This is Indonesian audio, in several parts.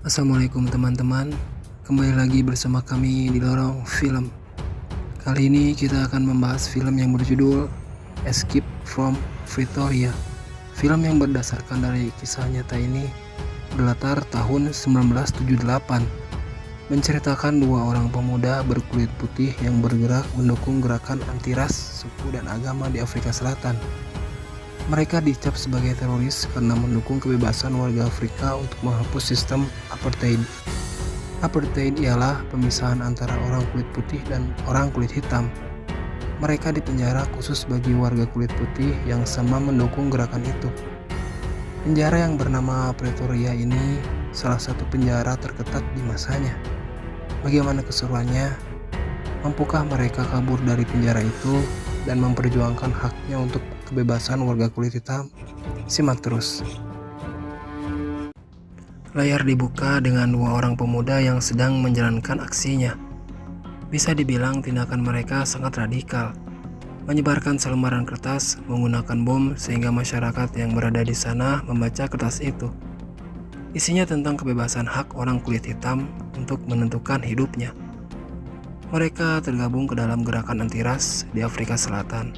Assalamualaikum teman-teman, kembali lagi bersama kami di Lorong Film. Kali ini kita akan membahas film yang berjudul Escape from Pretoria. Film yang berdasarkan dari kisah nyata ini berlatar tahun 1978, menceritakan dua orang pemuda berkulit putih yang bergerak mendukung gerakan anti-ras, suku dan agama di Afrika Selatan. Mereka dicap sebagai teroris karena mendukung kebebasan warga Afrika untuk menghapus sistem apartheid. Apartheid ialah pemisahan antara orang kulit putih dan orang kulit hitam. Mereka dipenjara khusus bagi warga kulit putih yang sama mendukung gerakan itu. Penjara yang bernama Pretoria ini salah satu penjara terketat di masanya. Bagaimana keseruannya? Mampukah mereka kabur dari penjara itu dan memperjuangkan haknya untuk kebebasan warga kulit hitam? Simak terus. Layar dibuka dengan dua orang pemuda yang sedang menjalankan aksinya. Bisa dibilang tindakan mereka sangat radikal. Menyebarkan selembaran kertas menggunakan bom sehingga masyarakat yang berada di sana membaca kertas itu. Isinya tentang kebebasan hak orang kulit hitam untuk menentukan hidupnya. Mereka tergabung ke dalam gerakan anti-ras di Afrika Selatan.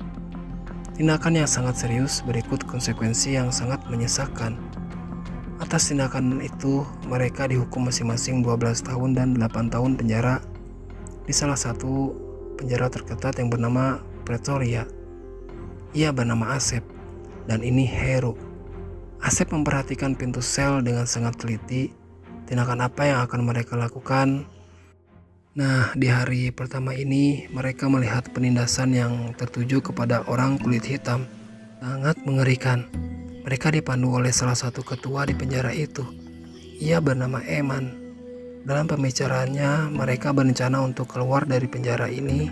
Tindakan yang sangat serius berikut konsekuensi yang sangat menyesakkan. Atas tindakan itu, mereka dihukum masing-masing 12 tahun dan 8 tahun penjara di salah satu penjara terketat yang bernama Pretoria. Ia bernama Asep, dan ini Heru. Asep memperhatikan pintu sel dengan sangat teliti. Tindakan apa yang akan mereka lakukan? Nah, di hari pertama ini mereka melihat penindasan yang tertuju kepada orang kulit hitam. Sangat mengerikan. Mereka dipandu oleh salah satu ketua di penjara itu. Ia bernama Eman. Dalam pembicaraannya, mereka berencana untuk keluar dari penjara ini.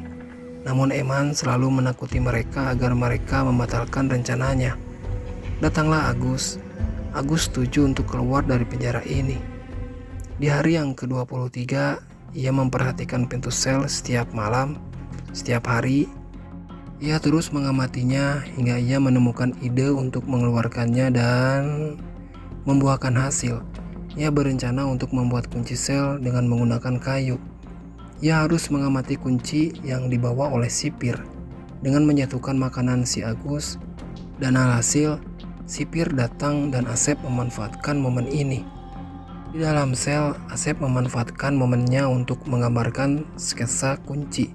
Namun Eman selalu menakuti mereka agar mereka membatalkan rencananya. Datanglah Agus. Agus setuju untuk keluar dari penjara ini. Di hari yang ke-23, ia memperhatikan pintu sel setiap malam, setiap hari. Ia terus mengamatinya hingga ia menemukan ide untuk mengeluarkannya dan membuahkan hasil. Ia berencana untuk membuat kunci sel dengan menggunakan kayu. Ia harus mengamati kunci yang dibawa oleh sipir dengan menyatukan makanan si Agus, dan alhasil sipir datang dan Asep memanfaatkan momen ini. Di dalam sel, Asep memanfaatkan momennya untuk menggambarkan sketsa kunci.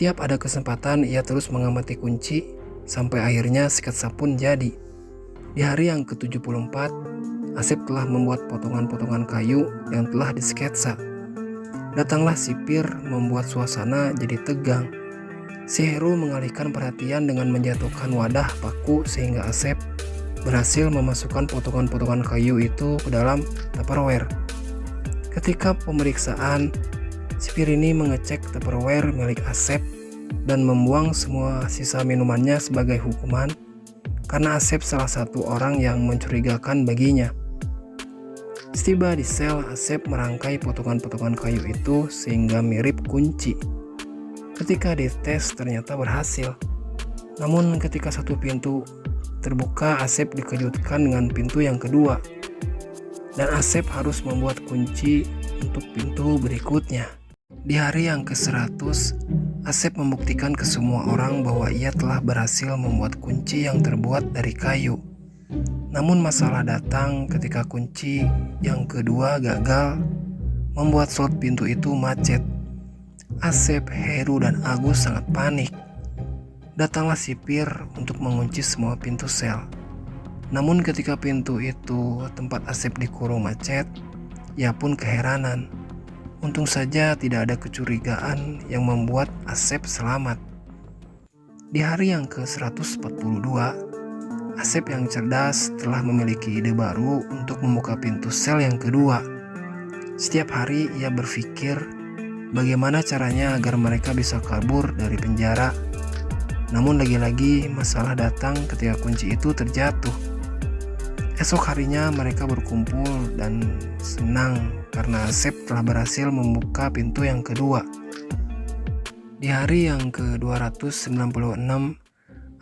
Tiap ada kesempatan, ia terus mengamati kunci, sampai akhirnya sketsa pun jadi. Di hari yang ke-74, Asep telah membuat potongan-potongan kayu yang telah disketsa. Datanglah sipir membuat suasana jadi tegang. Si Heru mengalihkan perhatian dengan menjatuhkan wadah paku sehingga Asep berhasil memasukkan potongan-potongan kayu itu ke dalam Tupperware. Ketika pemeriksaan, sipir ini mengecek Tupperware milik Asep dan membuang semua sisa minumannya sebagai hukuman karena Asep salah satu orang yang mencurigakan baginya. Setiba di sel, Asep merangkai potongan-potongan kayu itu sehingga mirip kunci. Ketika dites ternyata berhasil. Namun ketika satu pintu terbuka, Asep dikejutkan dengan pintu yang kedua. Dan Asep harus membuat kunci untuk pintu berikutnya. Di hari yang ke-100, Asep membuktikan ke semua orang bahwa ia telah berhasil membuat kunci yang terbuat dari kayu. Namun masalah datang ketika kunci yang kedua gagal, membuat slot pintu itu macet. Asep, Heru, dan Agus sangat panik. Datanglah sipir untuk mengunci semua pintu sel. Namun ketika pintu itu tempat Asep dikurung macet, ia pun keheranan. Untung saja tidak ada kecurigaan yang membuat Asep selamat. Di hari yang ke-142, Asep yang cerdas telah memiliki ide baru untuk membuka pintu sel yang kedua. Setiap hari ia berpikir bagaimana caranya agar mereka bisa kabur dari penjara. Namun lagi-lagi masalah datang ketika kunci itu terjatuh. Esok harinya mereka berkumpul dan senang karena Asep telah berhasil membuka pintu yang kedua. Di hari yang ke-296,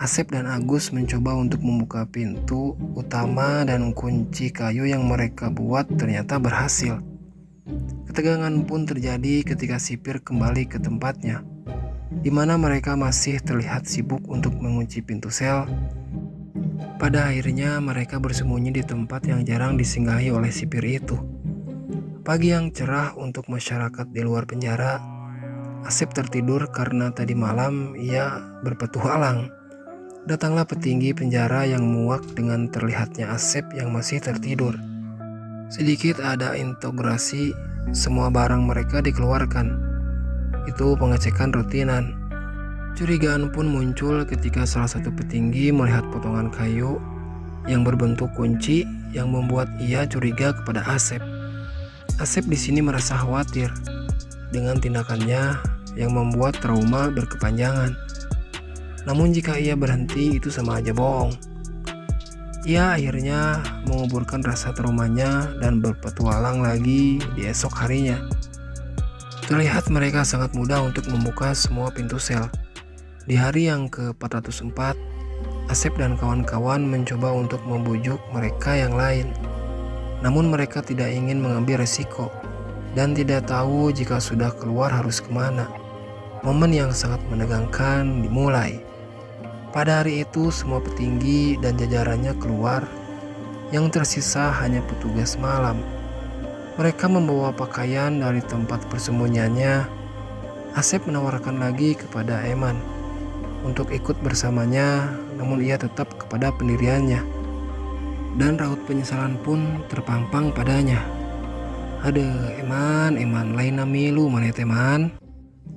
Asep dan Agus mencoba untuk membuka pintu utama dan kunci kayu yang mereka buat ternyata berhasil. Ketegangan pun terjadi ketika sipir kembali ke tempatnya, di mana mereka masih terlihat sibuk untuk mengunci pintu sel. Pada akhirnya mereka bersembunyi di tempat yang jarang disinggahi oleh sipir itu. Pagi yang cerah untuk masyarakat di luar penjara. Asep tertidur karena tadi malam ia berpetualang. Datanglah petinggi penjara yang muak dengan terlihatnya Asep yang masih tertidur. Sedikit ada integrasi, semua barang mereka dikeluarkan. Itu pengecekan rutinan. Curigaan pun muncul ketika salah satu petinggi melihat potongan kayu yang berbentuk kunci yang membuat ia curiga kepada Asep. Asep di sini merasa khawatir dengan tindakannya yang membuat trauma berkepanjangan. Namun jika ia berhenti itu sama aja bohong. Ia akhirnya menguburkan rasa traumanya dan berpetualang lagi di esok harinya. Terlihat mereka sangat mudah untuk membuka semua pintu sel. Di hari yang ke-404, Asep dan kawan-kawan mencoba untuk membujuk mereka yang lain. Namun mereka tidak ingin mengambil resiko dan tidak tahu jika sudah keluar harus kemana. Momen yang sangat menegangkan dimulai. Pada hari itu semua petinggi dan jajarannya keluar. Yang tersisa hanya petugas malam. Mereka membawa pakaian dari tempat persembunyiannya. Asep menawarkan lagi kepada Eman untuk ikut bersamanya, namun ia tetap kepada pendiriannya. Dan raut penyesalan pun terpampang padanya. Ada Eman lain namilu mana teman.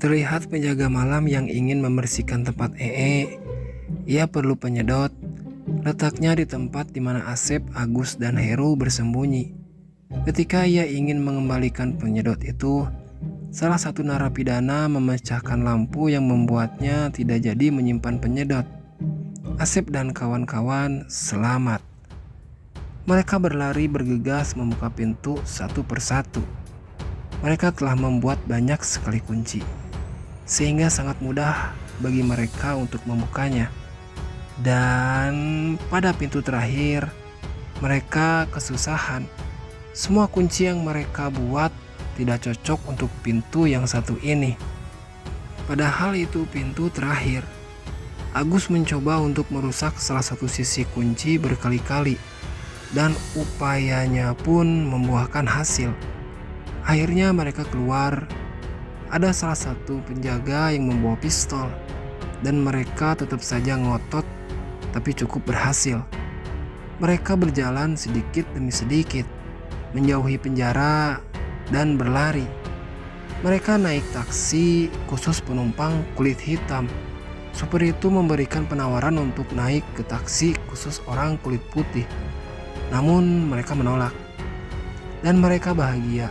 Terlihat penjaga malam yang ingin membersihkan tempat Ia perlu penyedot. Letaknya di tempat di mana Asep, Agus, dan Heru bersembunyi. Ketika ia ingin mengembalikan penyedot itu, salah satu narapidana memecahkan lampu yang membuatnya tidak jadi menyimpan penyedot. Asep dan kawan-kawan selamat. Mereka berlari bergegas membuka pintu satu persatu. Mereka telah membuat banyak sekali kunci, sehingga sangat mudah bagi mereka untuk membukanya. Dan pada pintu terakhir, mereka kesusahan. Semua kunci yang mereka buat tidak cocok untuk pintu yang satu ini. Padahal itu pintu terakhir. Agus mencoba untuk merusak salah satu sisi kunci berkali-kali, dan upayanya pun membuahkan hasil. Akhirnya mereka keluar. Ada salah satu penjaga yang membawa pistol, dan mereka tetap saja ngotot, tapi cukup berhasil. Mereka berjalan sedikit demi sedikit, menjauhi penjara dan berlari. Mereka naik taksi khusus penumpang kulit hitam. Supir itu memberikan penawaran untuk naik ke taksi khusus orang kulit putih. Namun mereka menolak. Dan mereka bahagia,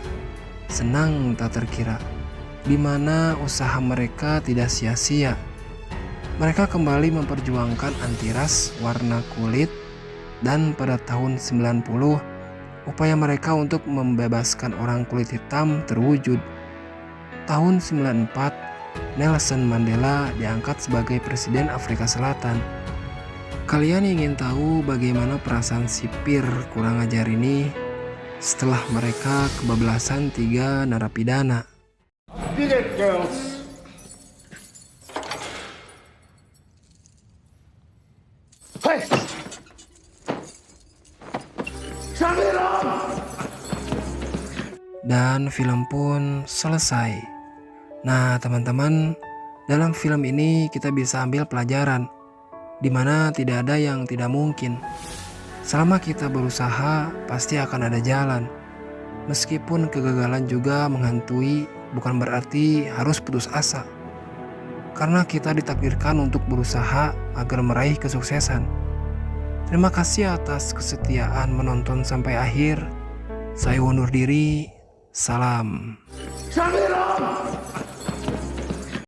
senang tak terkira, di mana usaha mereka tidak sia-sia. Mereka kembali memperjuangkan anti ras warna kulit, dan pada tahun 90 upaya mereka untuk membebaskan orang kulit hitam terwujud. Tahun 94 Nelson Mandela diangkat sebagai Presiden Afrika Selatan. Kalian ingin tahu bagaimana perasaan sipir kurang ajar ini setelah mereka kebablasan 3 narapidana? Beat it, girls. Hey! Dan film pun selesai. Nah teman-teman, dalam film ini kita bisa ambil pelajaran, di mana tidak ada yang tidak mungkin. Selama kita berusaha, pasti akan ada jalan. Meskipun kegagalan juga menghantui, bukan berarti harus putus asa. Karena kita ditakdirkan untuk berusaha agar meraih kesuksesan. Terima kasih atas kesetiaan menonton sampai akhir. Saya undur diri. Salam. Shut it up!